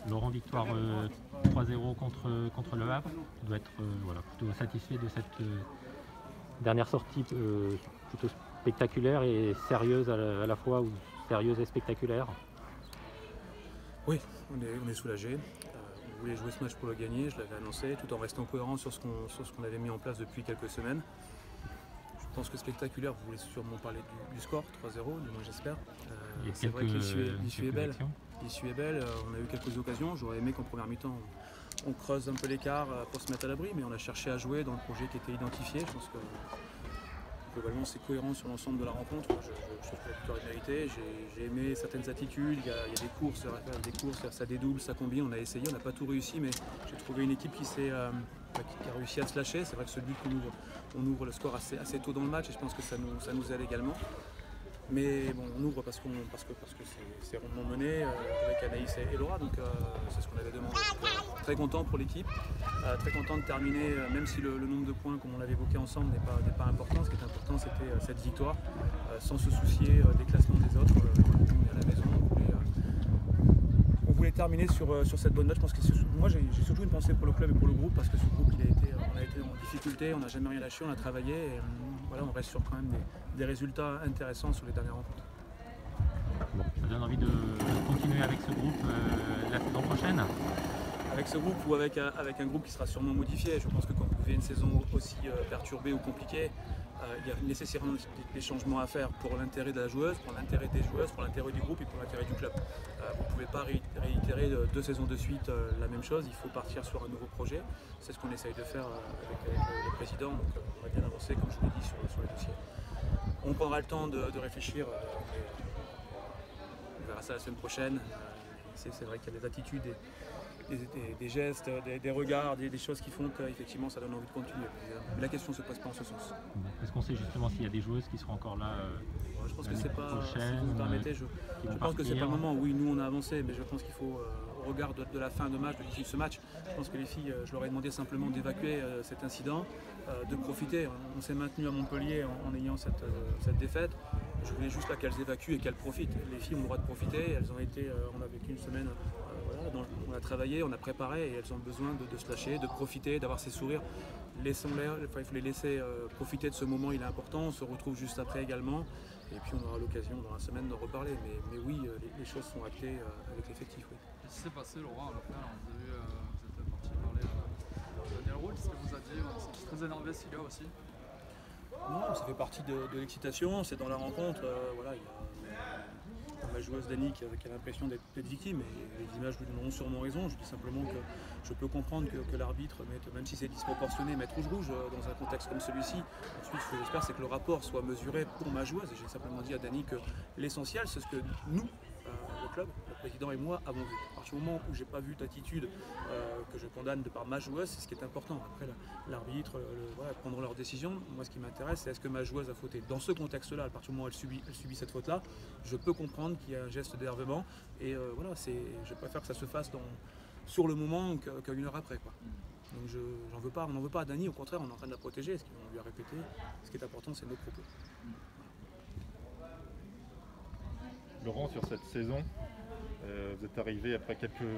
Laurent, victoire 3-0 contre le Havre. On doit être voilà, plutôt satisfait de cette dernière sortie plutôt spectaculaire et sérieuse à la fois, ou sérieuse et spectaculaire. Oui, on est soulagé. On voulait jouer ce match pour le gagner, je l'avais annoncé, tout en restant cohérent sur ce qu'on avait mis en place depuis quelques semaines. Je pense que spectaculaire, vous voulez sûrement parler du score, 3-0, du moins j'espère. C'est vrai que l'issue est belle. L'issue est belle, on a eu quelques occasions. J'aurais aimé qu'en première mi-temps, on creuse un peu l'écart pour se mettre à l'abri, mais on a cherché à jouer dans le projet qui était identifié. Je pense que globalement c'est cohérent sur l'ensemble de la rencontre. Je trouve que la victoire est méritée. J'ai aimé certaines attitudes, il y a des courses, ça dédouble, ça combine. On a essayé, on n'a pas tout réussi, mais j'ai trouvé une équipe qui a réussi à se lâcher. C'est vrai que ce but on ouvre le score assez tôt dans le match et je pense que ça nous aide également. Mais bon, on ouvre parce que c'est rondement mené avec Anaïs et Laura, donc c'est ce qu'on avait demandé. Très content pour l'équipe, très content de terminer, même si le nombre de points, comme on l'avait évoqué ensemble, n'est pas important. Ce qui est important, c'était cette victoire, sans se soucier des classements des autres. On est à la maison, on voulait terminer sur cette bonne note. Je pense que moi j'ai surtout une pensée pour le club et pour le groupe, parce que ce groupe on a été en difficulté, on n'a jamais rien lâché, on a travaillé et voilà, on reste sur quand même des résultats intéressants sur les dernières rencontres. Bon, ça donne envie de continuer avec ce groupe la saison prochaine? Avec ce groupe ou avec un groupe qui sera sûrement modifié. Je pense que quand vous vivez une saison aussi perturbée ou compliquée, il y a nécessairement des changements à faire pour l'intérêt de la joueuse, pour l'intérêt des joueuses, pour l'intérêt du groupe et pour l'intérêt du club. Vous ne pouvez pas réitérer 2 saisons de suite la même chose, il faut partir sur un nouveau projet. C'est ce qu'on essaye de faire avec le président, donc on va bien avancer comme je vous l'ai dit sur les dossiers. On prendra le temps de réfléchir, on verra ça la semaine prochaine. C'est vrai qu'il y a des attitudes, des gestes, des regards, des choses qui font qu'effectivement ça donne envie de continuer. Mais la question ne se pose pas en ce sens. Est-ce qu'on sait justement s'il y a des joueuses qui seront encore là je pense que c'est pas, prochaine, si vous me permettez, je pense que c'est pas le moment. Oui, nous on a avancé, mais je pense qu'il faut, au regard de la fin de match, de l'issue de ce match, je pense que les filles, je leur ai demandé simplement d'évacuer cet incident, de profiter. On s'est maintenu à Montpellier en ayant cette défaite. Je voulais juste qu'elles évacuent et qu'elles profitent. Les filles ont le droit de profiter. Elles ont été, on a vécu une semaine, on a travaillé, on a préparé et elles ont besoin de se lâcher, de profiter, d'avoir ces sourires. Laissons-les, il faut les laisser profiter de ce moment, il est important. On se retrouve juste après également. Et puis on aura l'occasion dans la semaine d'en reparler. Mais oui, les choses sont actées avec l'effectif. Oui. Qu'est-ce qui s'est passé, Laurent, à la fin? Vous êtes parti parler à Daniel Roux, ce que vous a dit, c'est très énervé Cilia aussi. Non, ça fait partie de l'excitation, c'est dans la rencontre. Voilà, il y a la joueuse Dani qui a l'impression d'être victime et les images lui donneront sûrement raison. Je dis simplement que je peux comprendre que l'arbitre, même si c'est disproportionné, mette rouge dans un contexte comme celui-ci. Ensuite, ce que j'espère, c'est que le rapport soit mesuré pour ma joueuse. Et j'ai simplement dit à Dani que l'essentiel, c'est ce que nous, le club, le président et moi avons vu. À partir du moment où j'ai pas vu d'attitude que je condamne de par ma joueuse, c'est ce qui est important. Après l'arbitre, voilà, prendre leurs décisions. Moi, ce qui m'intéresse, c'est est-ce que ma joueuse a fauté. Dans ce contexte-là, à partir du moment où elle subit cette faute-là, je peux comprendre qu'il y a un geste d'énervement. Et voilà, je préfère que ça se fasse sur le moment qu'une heure après, quoi. Donc on n'en veut pas à Dani, au contraire, on est en train de la protéger. Ce qu'on lui a répété, ce qui est important, c'est nos propos. Laurent, sur cette saison, vous êtes arrivé après quelques